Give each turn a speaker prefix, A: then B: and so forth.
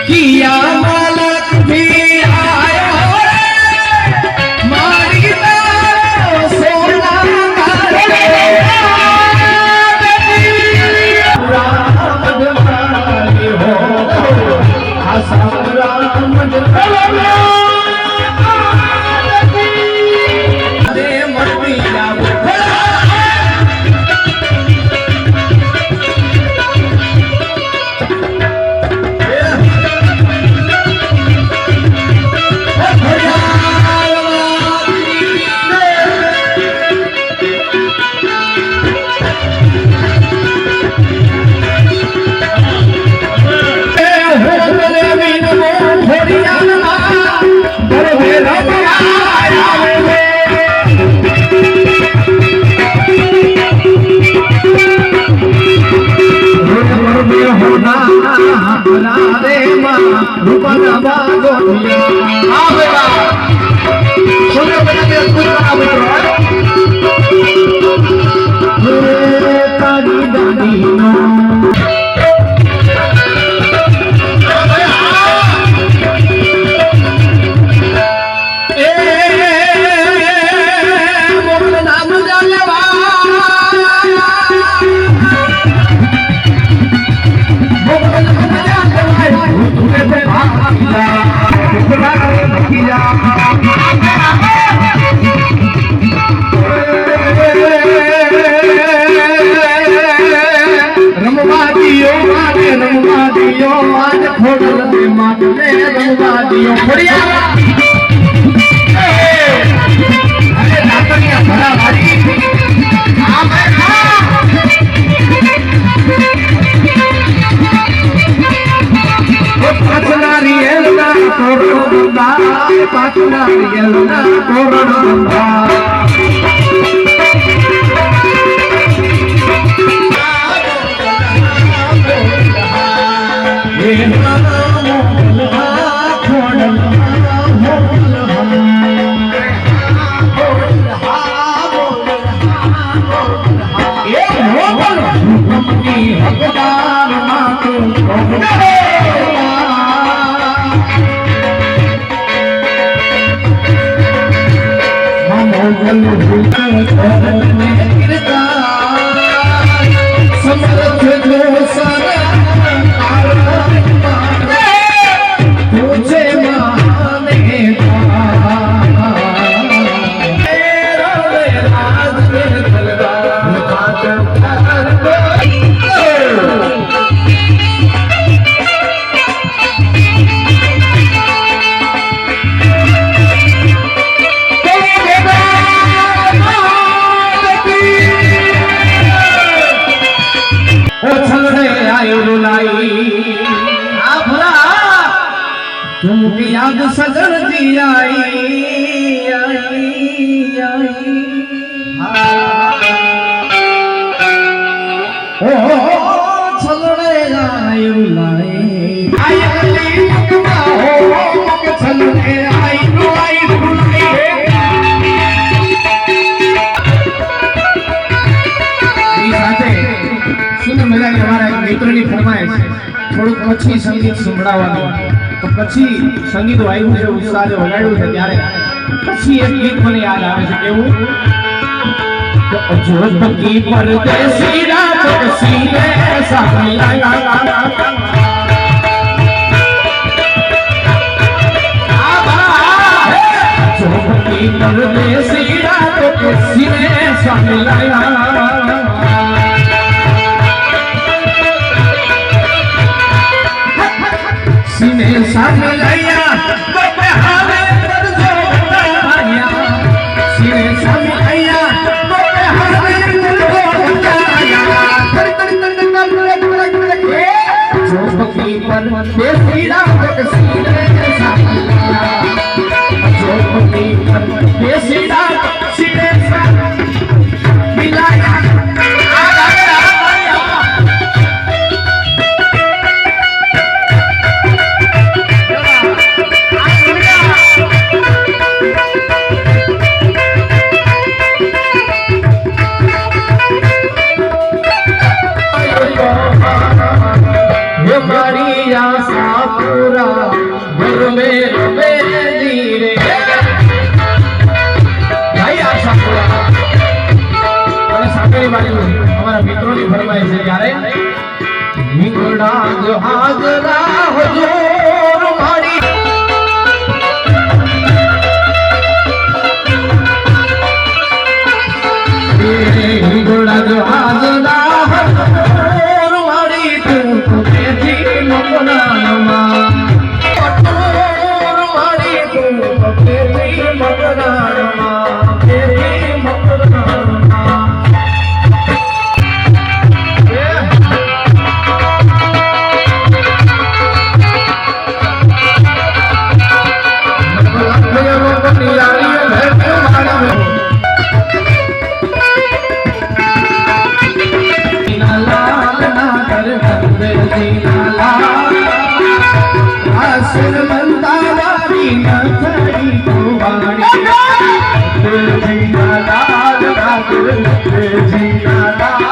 A: किया मालक भी आयो मारी तारो सोना रूपना बागोटिया हां बेटा सुनो बेटा मेरे कुछ बना बेटा रे तारी दादी नो मोर नाम जानेवा याद सजन दी आई ओ छलड़े आयु लाई आई मकमा हो मक छलड़े आयु सुंदर मजा की हमारा एक मित्र की फरमाइश थोड़ું કચ્છી સંગીત સંભળાવવાનું તો કચ્છી સંગીત વાયુ છે ઉત્સાહ જે વગાડ્યું છે ત્યારે કચ્છી એક ગીત મને યાદ આવે છે કેવું જોત કી પરદેસી રાત કસીને સાલા જોત કી પરદેસી રાત કસીને સાલા सीने सामने आया बाबे हाले पर जो आया सीने सामने आया बाबे हाले पर जो आया कर जो बकी पर देसी रात सीने सामने जो बकी पर देसी रात सीने सामने मिलाया आशापुरा घर में रमे धीरे भाई आशापुरा અને સામેની બાજુ અમારા મિત્રોની ફરમાઈશ છે ત્યારે હિંગડા જહાજરા હજોર માડી હિંગડા જહાજરા હજોર માડી તું તેથી મકનામાં હજોર માડી તું તેથી મકનામાં તેરી મકનામાં जीना